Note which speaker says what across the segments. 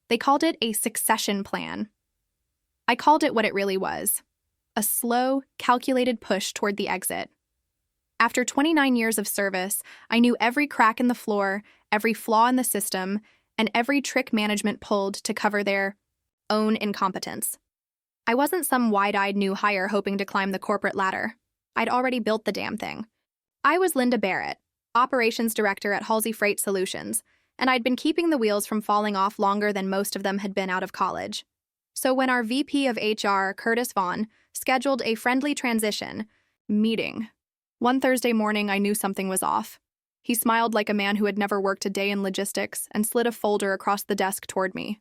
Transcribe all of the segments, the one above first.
Speaker 1: They called it a succession plan. I called it what it really was: a slow, calculated push toward the exit. After 29 years of service, I knew every crack in the floor, every flaw in the system, and every trick management pulled to cover their own incompetence. I wasn't some wide-eyed new hire hoping to climb the corporate ladder. I'd already built the damn thing. I was Linda Barrett, operations director at Halsey Freight Solutions, and I'd been keeping the wheels from falling off longer than most of them had been out of college. So when our VP of HR, Curtis Vaughn, scheduled a friendly transition meeting, one Thursday morning I knew something was off. He smiled like a man who had never worked a day in logistics and slid a folder across the desk toward me.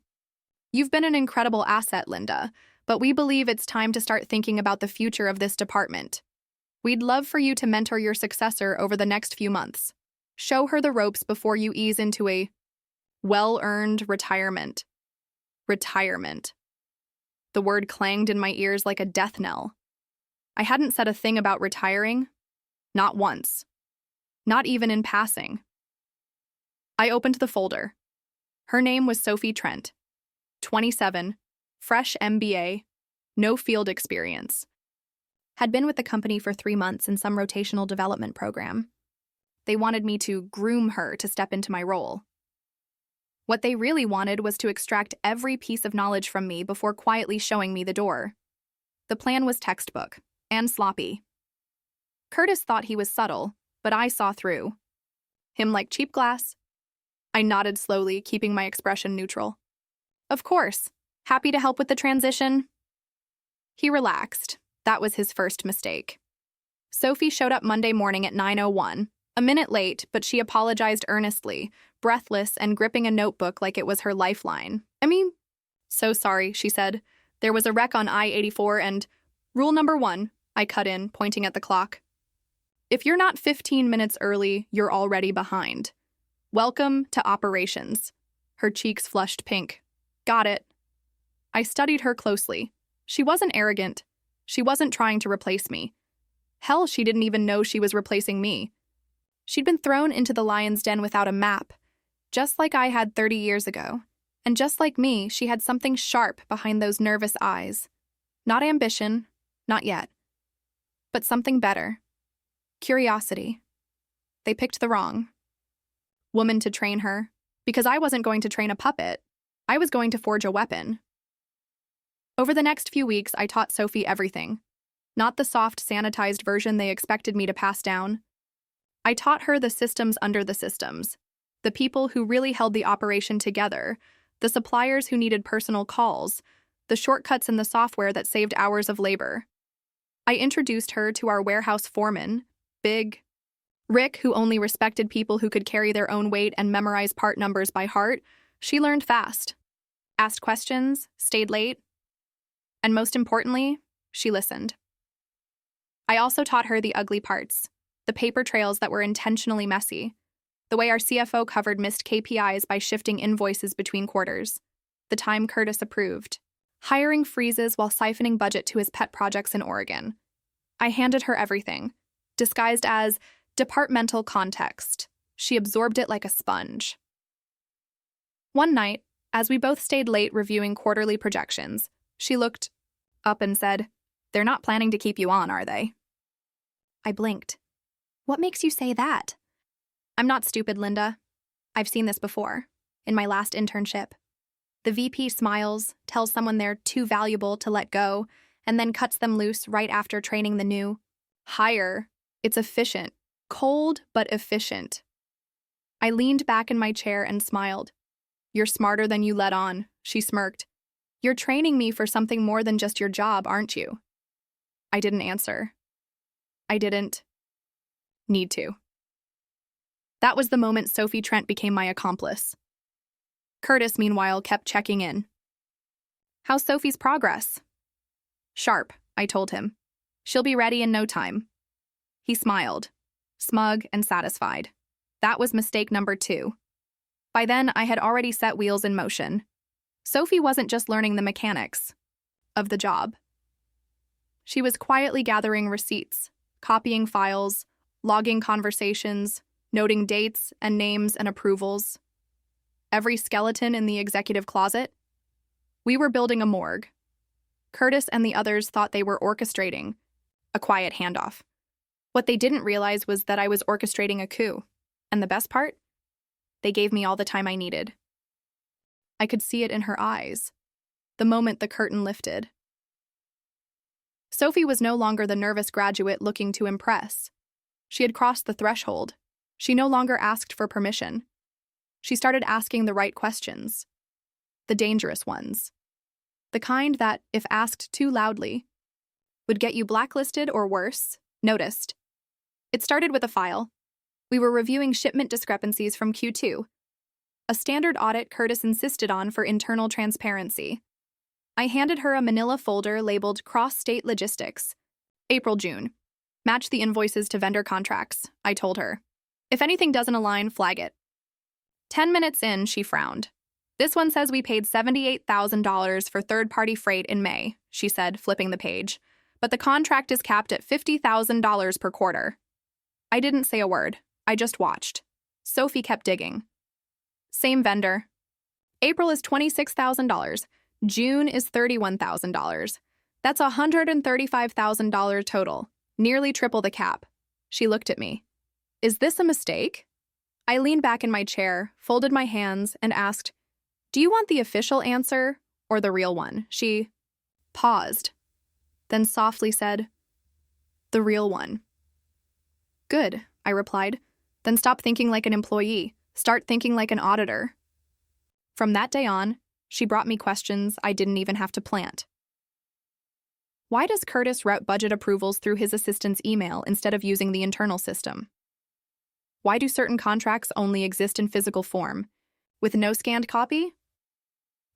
Speaker 1: "You've been an incredible asset, Linda, but we believe it's time to start thinking about the future of this department. We'd love for you to mentor your successor over the next few months. Show her the ropes before you ease into a well-earned retirement." Retirement. The word clanged in my ears like a death knell. I hadn't said a thing about retiring. Not once. Not even in passing. I opened the folder. Her name was Sophie Trent. 27, fresh MBA, no field experience. Had been with the company for 3 months in some rotational development program. They wanted me to groom her to step into my role. What they really wanted was to extract every piece of knowledge from me before quietly showing me the door. The plan was textbook and sloppy. Curtis thought he was subtle, but I saw through. Him like cheap glass? I nodded slowly, keeping my expression neutral. "Of course. Happy to help with the transition." He relaxed. That was his first mistake. Sophie showed up Monday morning at 9:01, a minute late, but she apologized earnestly, breathless and gripping a notebook like it was her lifeline. "So sorry," she said. "There was a wreck on I-84 and rule number 1, I cut in, pointing at the clock. If you're not 15 minutes early, you're already behind. Welcome to operations." Her cheeks flushed pink. "Got it." I studied her closely. She wasn't arrogant. She wasn't trying to replace me. Hell, she didn't even know she was replacing me. She'd been thrown into the lion's den without a map, just like I had 30 years ago. And just like me, she had something sharp behind those nervous eyes. Not ambition, not yet. But something better. Curiosity. They picked the wrong woman to train her, because I wasn't going to train a puppet. I was going to forge a weapon. Over the next few weeks, I taught Sophie everything. Not the soft, sanitized version they expected me to pass down. I taught her the systems under the systems, the people who really held the operation together, the suppliers who needed personal calls, the shortcuts in the software that saved hours of labor. I introduced her to our warehouse foreman, Big Rick, who only respected people who could carry their own weight and memorize part numbers by heart. She learned fast, asked questions, stayed late, and most importantly, she listened. I also taught her the ugly parts, the paper trails that were intentionally messy, the way our CFO covered missed KPIs by shifting invoices between quarters, the time Curtis approved, hiring freezes while siphoning budget to his pet projects in Oregon. I handed her everything, disguised as departmental context. She absorbed it like a sponge. One night, as we both stayed late reviewing quarterly projections, she looked up and said, "They're not planning to keep you on, are they?" I blinked. "What makes you say that?" "I'm not stupid, Linda. I've seen this before, in my last internship. The VP smiles, tells someone they're too valuable to let go, and then cuts them loose right after training the new hire. It's efficient. Cold, but efficient." I leaned back in my chair and smiled. "You're smarter than you let on," she smirked. "You're training me for something more than just your job, aren't you?" I didn't answer. I didn't need to. That was the moment Sophie Trent became my accomplice. Curtis, meanwhile, kept checking in. "How's Sophie's progress?" "Sharp," I told him. "She'll be ready in no time." He smiled, smug and satisfied. That was mistake number 2. By then, I had already set wheels in motion. Sophie wasn't just learning the mechanics of the job. She was quietly gathering receipts, copying files, logging conversations, noting dates and names and approvals. every skeleton in the executive closet. We were building a morgue. Curtis and the others thought they were orchestrating a quiet handoff. What they didn't realize was that I was orchestrating a coup. And the best part? They gave me all the time I needed. I could see it in her eyes, the moment the curtain lifted. Sophie was no longer the nervous graduate looking to impress. She had crossed the threshold. She no longer asked for permission. She started asking the right questions, the dangerous ones, the kind that, if asked too loudly, would get you blacklisted or worse, noticed. It started with a file. We were reviewing shipment discrepancies from Q2, a standard audit Curtis insisted on for internal transparency. I handed her a manila folder labeled Cross-State Logistics. April-June. Match the invoices to vendor contracts, I told her. If anything doesn't align, flag it. 10 minutes in, she frowned. This one says we paid $78,000 for third-party freight in May, she said, flipping the page. But the contract is capped at $50,000 per quarter. I didn't say a word. I just watched. Sophie kept digging. Same vendor. April is $26,000. June is $31,000. That's a $135,000 total, nearly triple the cap. She looked at me. Is this a mistake? I leaned back in my chair, folded my hands, and asked, do you want the official answer or the real one? She paused, then softly said, the real one. Good, I replied. Then stop thinking like an employee. Start thinking like an auditor. From that day on, she brought me questions I didn't even have to plant. Why does Curtis route budget approvals through his assistant's email instead of using the internal system? Why do certain contracts only exist in physical form, with no scanned copy?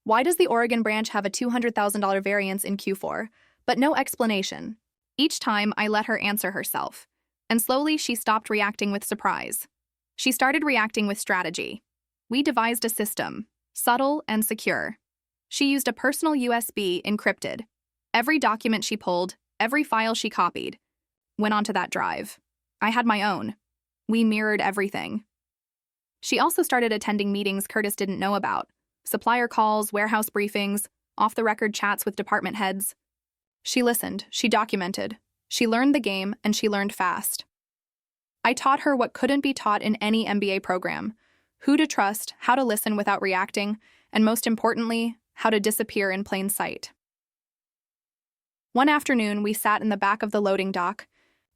Speaker 1: Why does the Oregon branch have a $200,000 variance in Q4, but no explanation? Each time, I let her answer herself, and slowly she stopped reacting with surprise. She started reacting with strategy. We devised a system, subtle and secure. She used a personal USB encrypted. Every document she pulled, every file she copied, went onto that drive. I had my own. We mirrored everything. She also started attending meetings Curtis didn't know about, supplier calls, warehouse briefings, off-the-record chats with department heads. She listened, she documented, she learned the game, and she learned fast. I taught her what couldn't be taught in any MBA program: who to trust, how to listen without reacting, and most importantly, how to disappear in plain sight. One afternoon, we sat in the back of the loading dock,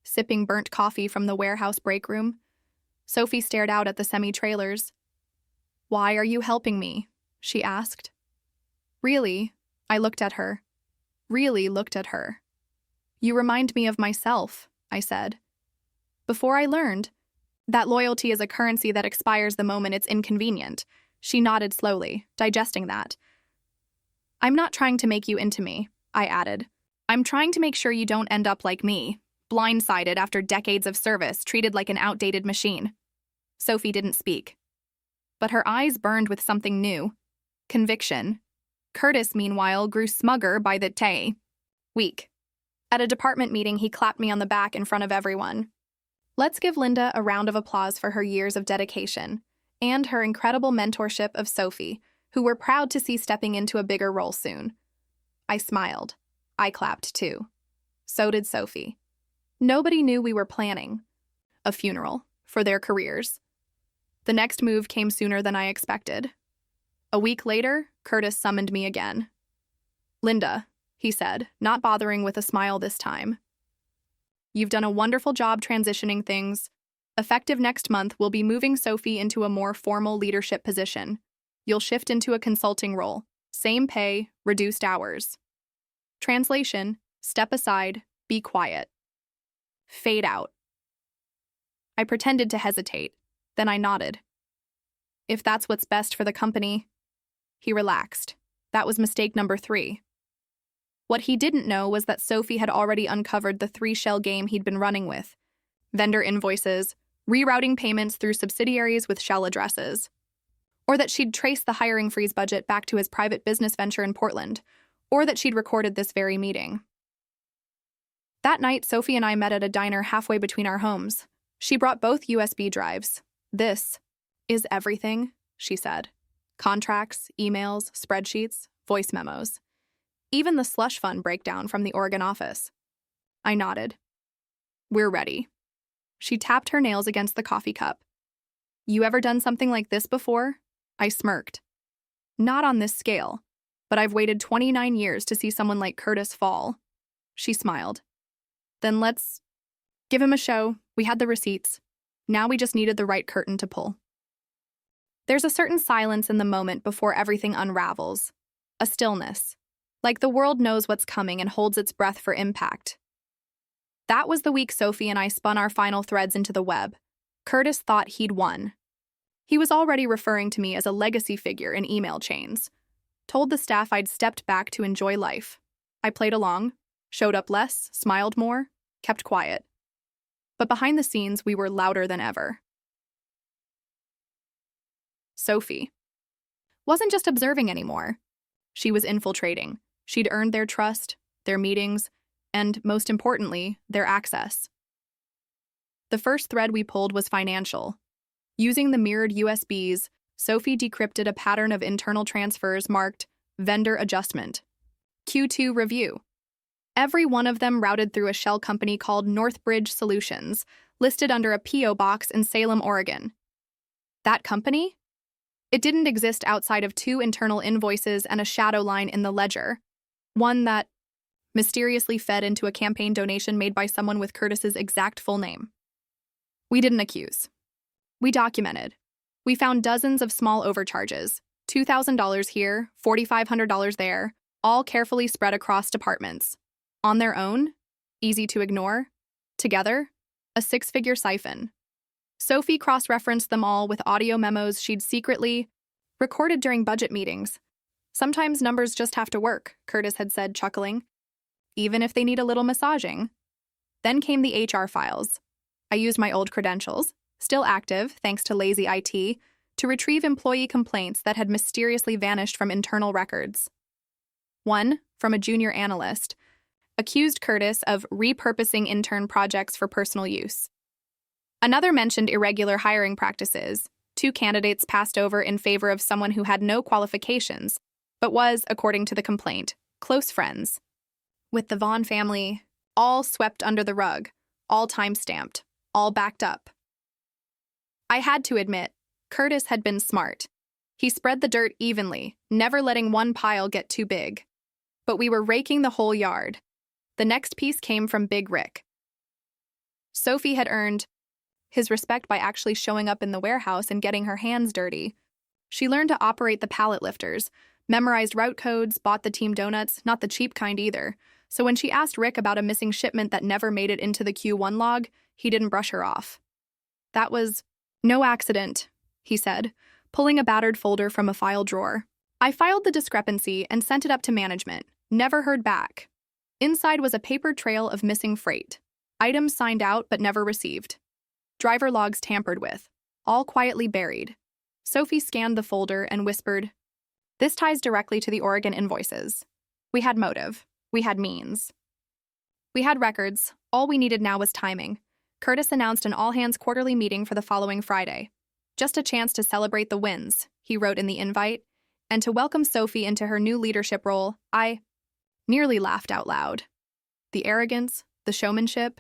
Speaker 1: sipping burnt coffee from the warehouse break room. Sophie stared out at the semi-trailers. Why are you helping me? She asked. Really? I looked at her. Really looked at her. You remind me of myself, I said. Before I learned that loyalty is a currency that expires the moment it's inconvenient. She nodded slowly, digesting that. I'm not trying to make you into me, I added. I'm trying to make sure you don't end up like me, blindsided after decades of service, treated like an outdated machine. Sophie didn't speak, but her eyes burned with something new. Conviction. Curtis, meanwhile, grew smugger by the week. At a department meeting, he clapped me on the back in front of everyone. Let's give Linda a round of applause for her years of dedication and her incredible mentorship of Sophie, who we're proud to see stepping into a bigger role soon. I smiled. I clapped too. So did Sophie. Nobody knew we were planning a funeral for their careers. The next move came sooner than I expected. A week later, Curtis summoned me again. Linda, he said, not bothering with a smile this time. You've done a wonderful job transitioning things. Effective next month, we'll be moving Sophie into a more formal leadership position. You'll shift into a consulting role. Same pay, reduced hours. Translation: step aside, be quiet. Fade out. I pretended to hesitate. Then I nodded. If that's what's best for the company. He relaxed. That was mistake number 3. What he didn't know was that Sophie had already uncovered the 3-shell game he'd been running with. Vendor invoices, rerouting payments through subsidiaries with shell addresses. Or that she'd traced the hiring freeze budget back to his private business venture in Portland. Or that she'd recorded this very meeting. That night, Sophie and I met at a diner halfway between our homes. She brought both USB drives. This is everything, she said. Contracts, emails, spreadsheets, voice memos. Even the slush fund breakdown from the Oregon office. I nodded. We're ready. She tapped her nails against the coffee cup. You ever done something like this before? I smirked. Not on this scale, but I've waited 29 years to see someone like Curtis fall. She smiled. Then let's give him a show. We had the receipts. Now we just needed the right curtain to pull. There's a certain silence in the moment before everything unravels. A stillness. Like the world knows what's coming and holds its breath for impact. That was the week Sophie and I spun our final threads into the web. Curtis thought he'd won. He was already referring to me as a legacy figure in email chains. Told the staff I'd stepped back to enjoy life. I played along, showed up less, smiled more, kept quiet. But behind the scenes, we were louder than ever. Sophie wasn't just observing anymore. She was infiltrating. She'd earned their trust, their meetings, and, most importantly, their access. The first thread we pulled was financial. Using the mirrored USBs, Sophie decrypted a pattern of internal transfers marked Vendor Adjustment, Q2 Review. Every one of them routed through a shell company called Northbridge Solutions, listed under a P.O. box in Salem, Oregon. That company? It didn't exist outside of 2 internal invoices and a shadow line in the ledger, one that mysteriously fed into a campaign donation made by someone with Curtis's exact full name. We didn't accuse. We documented. We found dozens of small overcharges, $2,000 here, $4,500 there, all carefully spread across departments. On their own, easy to ignore. Together, a 6-figure siphon. Sophie cross-referenced them all with audio memos she'd secretly recorded during budget meetings. Sometimes numbers just have to work, Curtis had said, chuckling. Even if they need a little massaging. Then came the HR files. I used my old credentials, still active thanks to lazy IT, to retrieve employee complaints that had mysteriously vanished from internal records. One, from a junior analyst, accused Curtis of repurposing intern projects for personal use. Another mentioned irregular hiring practices. 2 candidates passed over in favor of someone who had no qualifications, but was, according to the complaint, close friends. With the Vaughn family, all swept under the rug, all time-stamped, all backed up. I had to admit, Curtis had been smart. He spread the dirt evenly, never letting one pile get too big. But we were raking the whole yard. The next piece came from Big Rick. Sophie had earned his respect by actually showing up in the warehouse and getting her hands dirty. She learned to operate the pallet lifters, memorized route codes, bought the team donuts, not the cheap kind either. So when she asked Rick about a missing shipment that never made it into the Q1 log, he didn't brush her off. That was no accident, he said, pulling a battered folder from a file drawer. I filed the discrepancy and sent it up to management. Never heard back. Inside was a paper trail of missing freight. Items signed out but never received. Driver logs tampered with. All quietly buried. Sophie scanned the folder and whispered, "This ties directly to the Oregon invoices. We had motive. We had means. We had records. All we needed now was timing." Curtis announced an all-hands quarterly meeting for the following Friday. Just a chance to celebrate the wins, he wrote in the invite, and to welcome Sophie into her new leadership role. I nearly laughed out loud. The arrogance, the showmanship,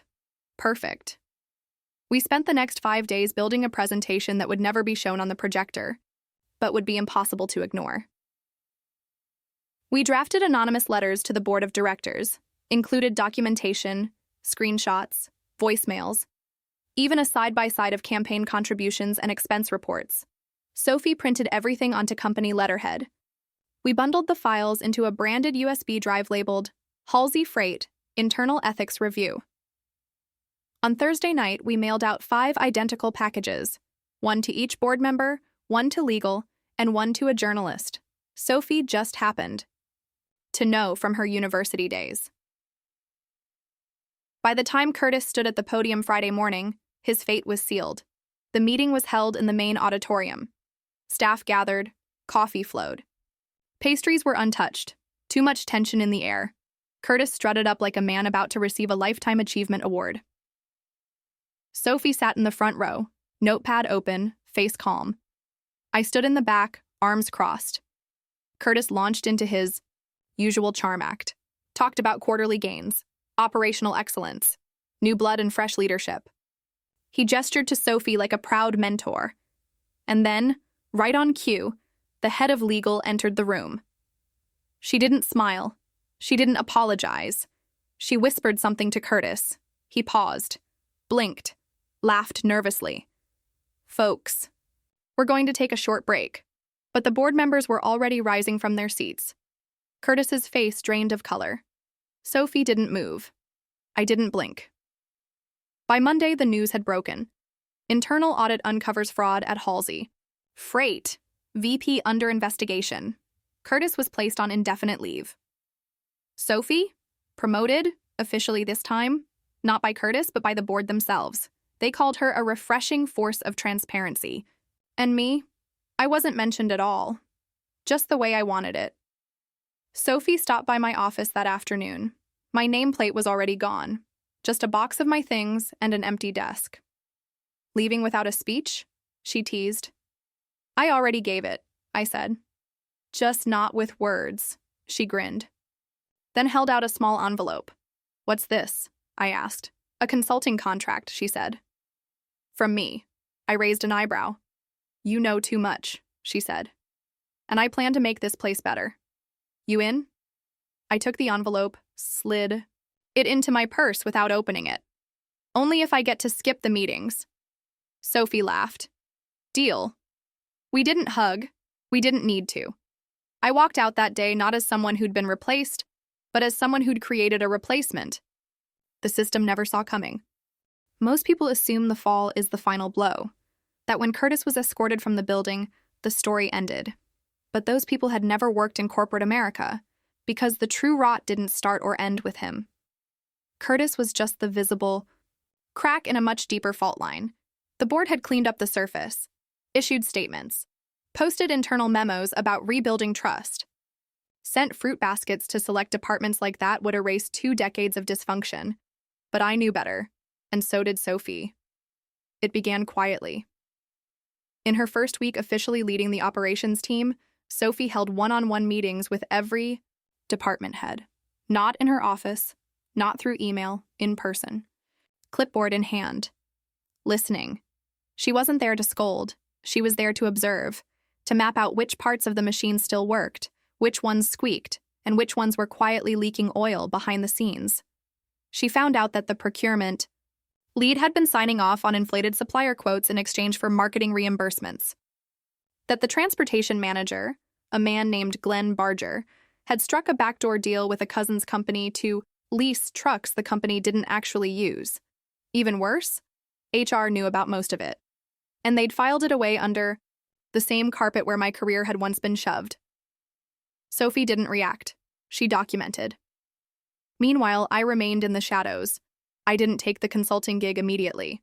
Speaker 1: perfect. We spent the next 5 days building a presentation that would never be shown on the projector, but would be impossible to ignore. We drafted anonymous letters to the board of directors, included documentation, screenshots, voicemails, even a side-by-side of campaign contributions and expense reports. Sophie printed everything onto company letterhead. We bundled the files into a branded USB drive labeled Halsey Freight Internal Ethics Review. On Thursday night, we mailed out 5 identical packages, one to each board member, one to legal, and one to a journalist. Sophie just happened to know from her university days. By the time Curtis stood at the podium Friday morning, his fate was sealed. The meeting was held in the main auditorium. Staff gathered, coffee flowed. Pastries were untouched, too much tension in the air. Curtis strutted up like a man about to receive a Lifetime Achievement Award. Sophie sat in the front row, notepad open, face calm. I stood in the back, arms crossed. Curtis launched into his usual charm act, talked about quarterly gains, operational excellence, new blood and fresh leadership. He gestured to Sophie like a proud mentor. And then, right on cue, the head of legal entered the room. She didn't smile. She didn't apologize. She whispered something to Curtis. He paused, blinked, laughed nervously. Folks, we're going to take a short break. But the board members were already rising from their seats. Curtis's face drained of color. Sophie didn't move. I didn't blink. By Monday, the news had broken. Internal audit uncovers fraud at Halsey. Freight. VP under investigation. Curtis was placed on indefinite leave. Sophie? Promoted, officially this time, not by Curtis, but by the board themselves. They called her a refreshing force of transparency. And me? I wasn't mentioned at all. Just the way I wanted it. Sophie stopped by my office that afternoon. My nameplate was already gone. Just a box of my things and an empty desk. Leaving without a speech? She teased. I already gave it, I said. Just not with words, she grinned. Then held out a small envelope. What's this? I asked. A consulting contract, she said. From me. I raised an eyebrow. You know too much, she said. And I plan to make this place better. You in? I took the envelope, slid it into my purse without opening it. Only if I get to skip the meetings. Sophie laughed. Deal. We didn't hug. We didn't need to. I walked out that day not as someone who'd been replaced, but as someone who'd created a replacement. The system never saw coming. Most people assume the fall is the final blow, that when Curtis was escorted from the building, the story ended. But those people had never worked in corporate America, because the true rot didn't start or end with him. Curtis was just the visible crack in a much deeper fault line. The board had cleaned up the surface, issued statements, posted internal memos about rebuilding trust. Sent fruit baskets to select departments like that would erase 2 decades of dysfunction. But I knew better, and so did Sophie. It began quietly. In her first week officially leading the operations team, Sophie held one-on-one meetings with every department head. Not in her office, not through email, in person. Clipboard in hand. Listening. She wasn't there to scold. She was there to observe, to map out which parts of the machine still worked, which ones squeaked, and which ones were quietly leaking oil behind the scenes. She found out that the procurement lead had been signing off on inflated supplier quotes in exchange for marketing reimbursements. That the transportation manager, a man named Glenn Barger, had struck a backdoor deal with a cousin's company to lease trucks the company didn't actually use. Even worse, HR knew about most of it. And they'd filed it away under the same carpet where my career had once been shoved. Sophie didn't react. She documented. Meanwhile, I remained in the shadows. I didn't take the consulting gig immediately.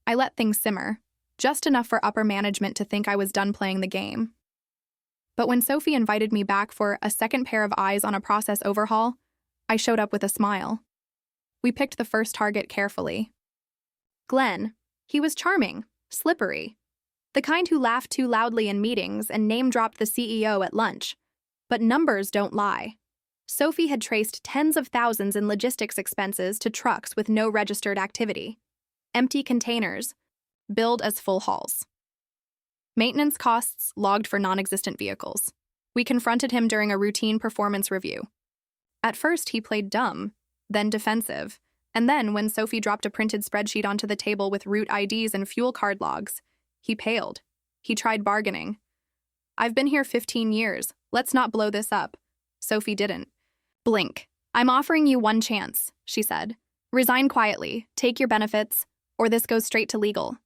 Speaker 1: I let things simmer, just enough for upper management to think I was done playing the game. But when Sophie invited me back for a second pair of eyes on a process overhaul, I showed up with a smile. We picked the first target carefully. Glenn. He was charming, slippery. The kind who laughed too loudly in meetings and name-dropped the CEO at lunch. But numbers don't lie. Sophie had traced tens of thousands in logistics expenses to trucks with no registered activity. Empty containers, billed as full hauls. Maintenance costs logged for non-existent vehicles. We confronted him during a routine performance review. At first, he played dumb, then defensive, and then, when Sophie dropped a printed spreadsheet onto the table with route IDs and fuel card logs, he paled. He tried bargaining. I've been here 15 years. Let's not blow this up. Sophie didn't. Blink. I'm offering you one chance, she said. Resign quietly, take your benefits, or this goes straight to legal.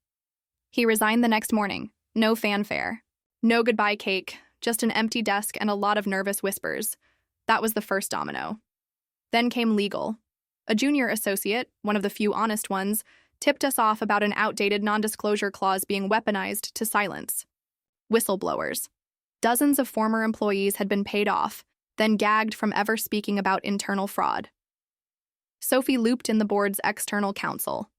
Speaker 1: He resigned the next morning. No fanfare. No goodbye cake, just an empty desk and a lot of nervous whispers. That was the first domino. Then came legal. A junior associate, one of the few honest ones, tipped us off about an outdated non-disclosure clause being weaponized to silence. Whistleblowers. Dozens of former employees had been paid off, then gagged from ever speaking about internal fraud. Sophie looped in the board's external counsel.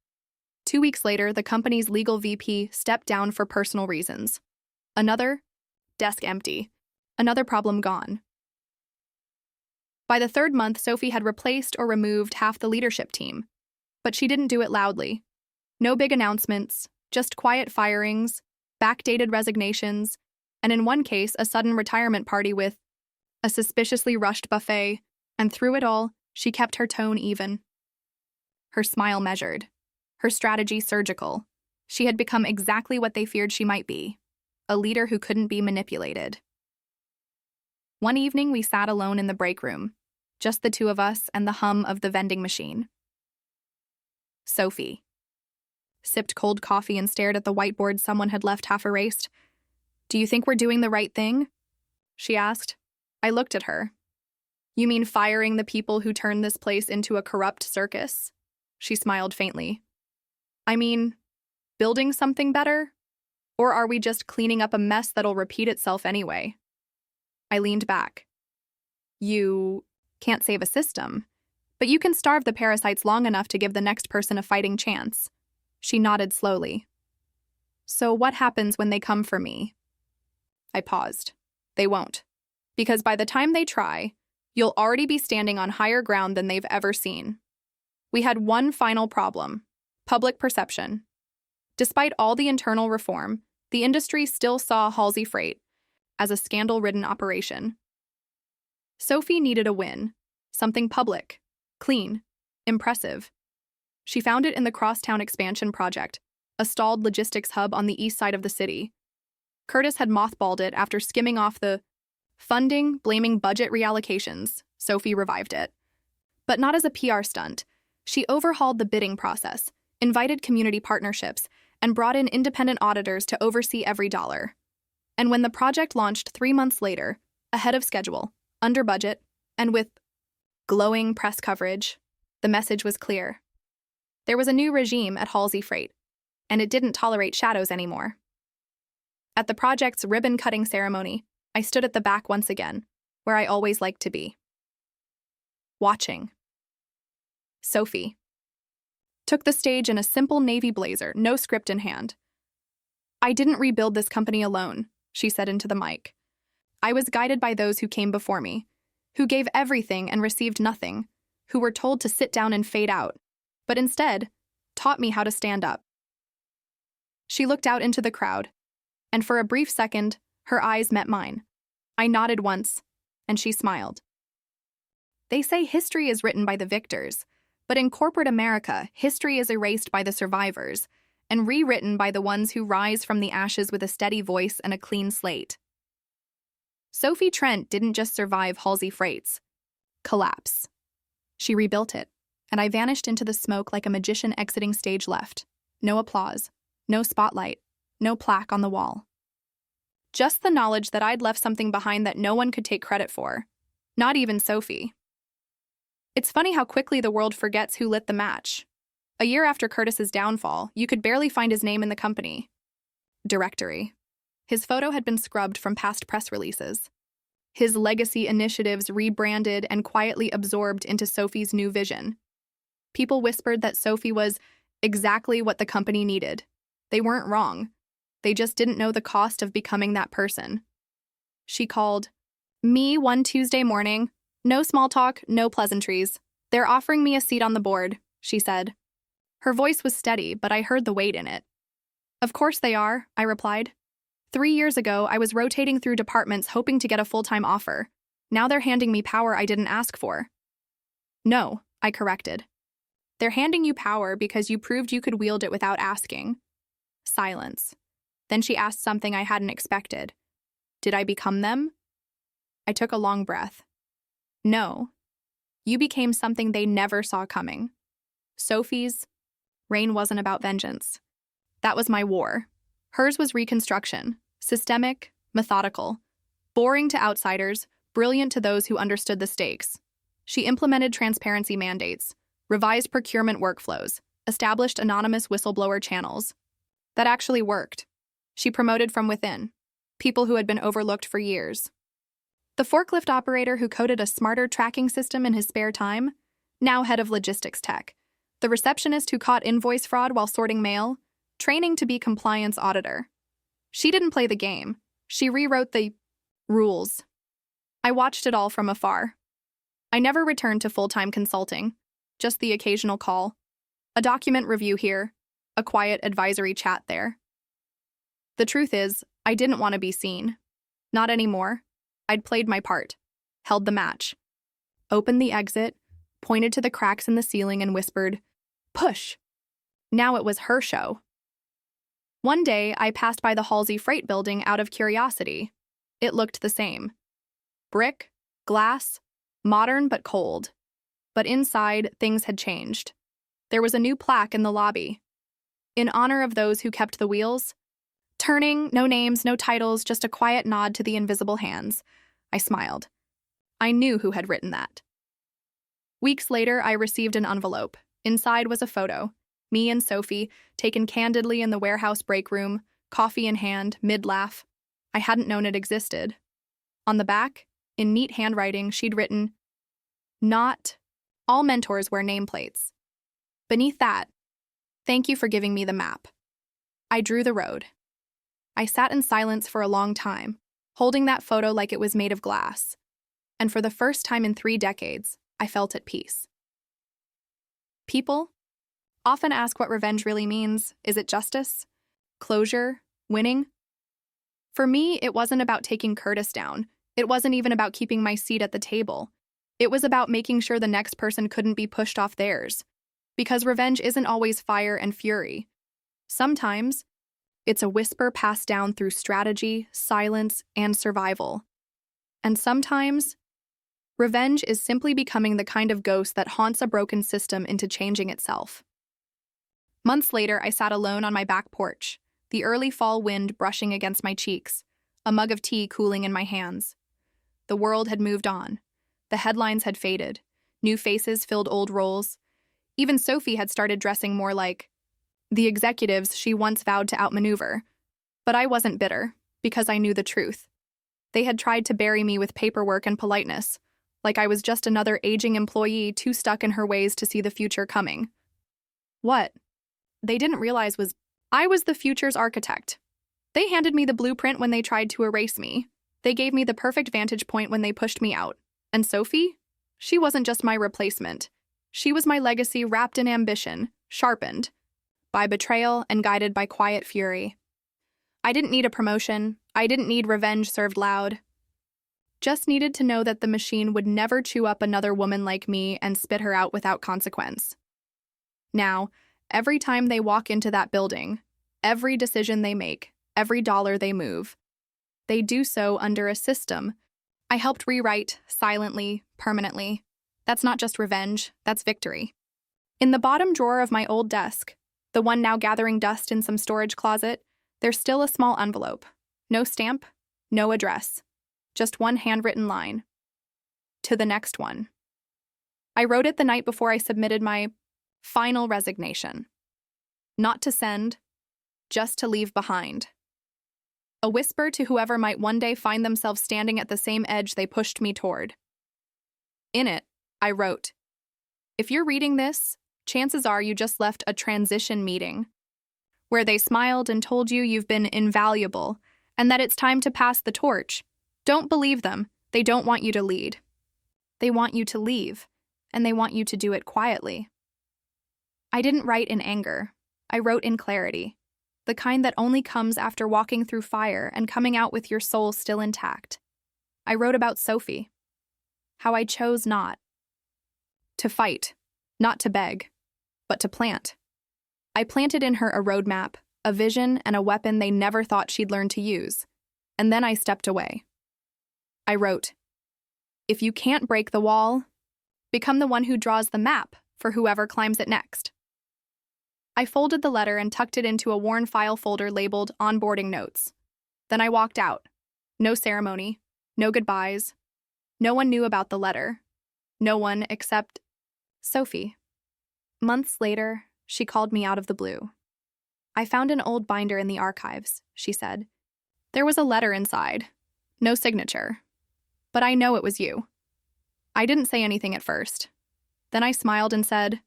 Speaker 1: 2 weeks later, the company's legal VP stepped down for personal reasons. Another Desk empty. Another problem gone. By the third month, Sophie had replaced or removed half the leadership team. But she didn't do it loudly. No big announcements, just quiet firings, backdated resignations, and in one case, a sudden retirement party with a suspiciously rushed buffet, and through it all, she kept her tone even. Her smile measured, her strategy surgical. She had become exactly what they feared she might be, a leader who couldn't be manipulated. One evening, we sat alone in the break room, just the two of us and the hum of the vending machine. Sophie sipped cold coffee and stared at the whiteboard someone had left half erased. "Do you think we're doing the right thing?" she asked. I looked at her. "You mean firing the people who turned this place into a corrupt circus?" She smiled faintly. "I mean, building something better? Or are we just cleaning up a mess that'll repeat itself anyway?" I leaned back. "You can't save a system, but you can starve the parasites long enough to give the next person a fighting chance." She nodded slowly. "So what happens when they come for me?" I paused. "They won't. Because by the time they try, you'll already be standing on higher ground than they've ever seen. We had one final problem: public perception. Despite all the internal reform, the industry still saw Halsey Freight as a scandal-ridden operation. Sophie needed a win, something public, clean, impressive. She found it in the Crosstown Expansion Project, a stalled logistics hub on the east side of the city. Curtis had mothballed it after skimming off the funding, blaming budget reallocations. Sophie revived it. But not as a PR stunt. She overhauled the bidding process, invited community partnerships, and brought in independent auditors to oversee every dollar. And when the project launched 3 months later, ahead of schedule, under budget, and with glowing press coverage, the message was clear. There was a new regime at Halsey Freight, and it didn't tolerate shadows anymore. At the project's ribbon-cutting ceremony, I stood at the back once again, where I always liked to be. Watching. Sophie took the stage in a simple navy blazer, no script in hand. "I didn't rebuild this company alone," she said into the mic. "I was guided by those who came before me, who gave everything and received nothing, who were told to sit down and fade out, but instead taught me how to stand up." She looked out into the crowd, and for a brief second, her eyes met mine. I nodded once, and she smiled. They say history is written by the victors, but in corporate America, history is erased by the survivors and rewritten by the ones who rise from the ashes with a steady voice and a clean slate. Sophie Trent didn't just survive Halsey Freight's collapse. She rebuilt it, and I vanished into the smoke like a magician exiting stage left. No applause, no spotlight, no plaque on the wall. Just the knowledge that I'd left something behind that no one could take credit for, not even Sophie. It's funny how quickly the world forgets who lit the match. A year after Curtis's downfall, you could barely find his name in the company directory. His photo had been scrubbed from past press releases. His legacy initiatives rebranded and quietly absorbed into Sophie's new vision. People whispered that Sophie was exactly what the company needed. They weren't wrong. They just didn't know the cost of becoming that person. She called me one Tuesday morning. "No small talk, no pleasantries. They're offering me a seat on the board," she said. Her voice was steady, but I heard the weight in it. "Of course they are," I replied. 3 years ago, I was rotating through departments hoping to get a full-time offer. Now they're handing me power I didn't ask for." "No," I corrected. "They're handing you power because you proved you could wield it without asking." Silence. Then she asked something I hadn't expected. "Did I become them?" I took a long breath. "No. You became something they never saw coming." Sophie's reign wasn't about vengeance. That was my war. Hers was reconstruction, systemic, methodical, boring to outsiders, brilliant to those who understood the stakes. She implemented transparency mandates, revised procurement workflows, established anonymous whistleblower channels. That actually worked. She promoted from within, people who had been overlooked for years. The forklift operator who coded a smarter tracking system in his spare time, now head of logistics tech. The receptionist who caught invoice fraud while sorting mail, training to be compliance auditor. She didn't play the game. She rewrote the rules. I watched it all from afar. I never returned to full-time consulting, just the occasional call, a document review here, a quiet advisory chat there. The truth is, I didn't want to be seen. Not anymore. I'd played my part, held the match, opened the exit, pointed to the cracks in the ceiling and whispered, "Push!" Now it was her show. One day, I passed by the Halsey Freight building out of curiosity. It looked the same. Brick, glass, modern but cold. But inside, things had changed. There was a new plaque in the lobby. In honor of those who kept the wheels. Turning, no names, no titles, just a quiet nod to the invisible hands. I smiled. I knew who had written that. Weeks later, I received an envelope. Inside was a photo. Me and Sophie, taken candidly in the warehouse break room, coffee in hand, mid-laugh. I hadn't known it existed. On the back, in neat handwriting, she'd written, "Not all mentors wear nameplates." Beneath that, "Thank you for giving me the map." I drew the road. I sat in silence for a long time, holding that photo like it was made of glass. And for the first time in 3 decades, I felt at peace. People often ask what revenge really means. Is it justice? Closure? Winning? For me, it wasn't about taking Curtis down. It wasn't even about keeping my seat at the table. It was about making sure the next person couldn't be pushed off theirs. Because revenge isn't always fire and fury. Sometimes, it's a whisper passed down through strategy, silence, and survival. And sometimes, revenge is simply becoming the kind of ghost that haunts a broken system into changing itself. Months later, I sat alone on my back porch, the early fall wind brushing against my cheeks, a mug of tea cooling in my hands. The world had moved on. The headlines had faded. New faces filled old roles. Even Sophie had started dressing more like the executives she once vowed to outmaneuver. But I wasn't bitter, because I knew the truth. They had tried to bury me with paperwork and politeness, like I was just another aging employee too stuck in her ways to see the future coming. What they didn't realize was I was the future's architect. They handed me the blueprint when they tried to erase me. They gave me the perfect vantage point when they pushed me out. And Sophie? She wasn't just my replacement. She was my legacy wrapped in ambition, sharpened by betrayal and guided by quiet fury. I didn't need a promotion. I didn't need revenge served loud. Just needed to know that the machine would never chew up another woman like me and spit her out without consequence. Now, every time they walk into that building, every decision they make, every dollar they move, they do so under a system I helped rewrite silently, permanently. That's not just revenge, that's victory. In the bottom drawer of my old desk, the one now gathering dust in some storage closet, there's still a small envelope. No stamp, no address. Just one handwritten line. To the next one. I wrote it the night before I submitted my final resignation. Not to send, just to leave behind. A whisper to whoever might one day find themselves standing at the same edge they pushed me toward. In it, I wrote, "If you're reading this, chances are you just left a transition meeting where they smiled and told you you've been invaluable and that it's time to pass the torch. Don't believe them. They don't want you to lead. They want you to leave, and they want you to do it quietly." I didn't write in anger. I wrote in clarity, the kind that only comes after walking through fire and coming out with your soul still intact. I wrote about Sophie, how I chose not to fight, not to beg, but to plant. I planted in her a roadmap, a vision, and a weapon they never thought she'd learn to use. And then I stepped away. I wrote, "If you can't break the wall, become the one who draws the map for whoever climbs it next." I folded the letter and tucked it into a worn file folder labeled Onboarding Notes. Then I walked out. No ceremony, no goodbyes. No one knew about the letter. No one except Sophie. Months later, she called me out of the blue. "I found an old binder in the archives," she said. "There was a letter inside. No signature. But I know it was you." I didn't say anything at first. Then I smiled and said,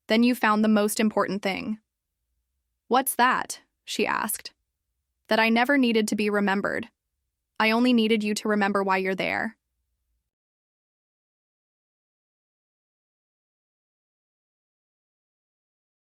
Speaker 1: "Then you found the most important thing." "What's that?" she asked. "That I never needed to be remembered. I only needed you to remember why you're there.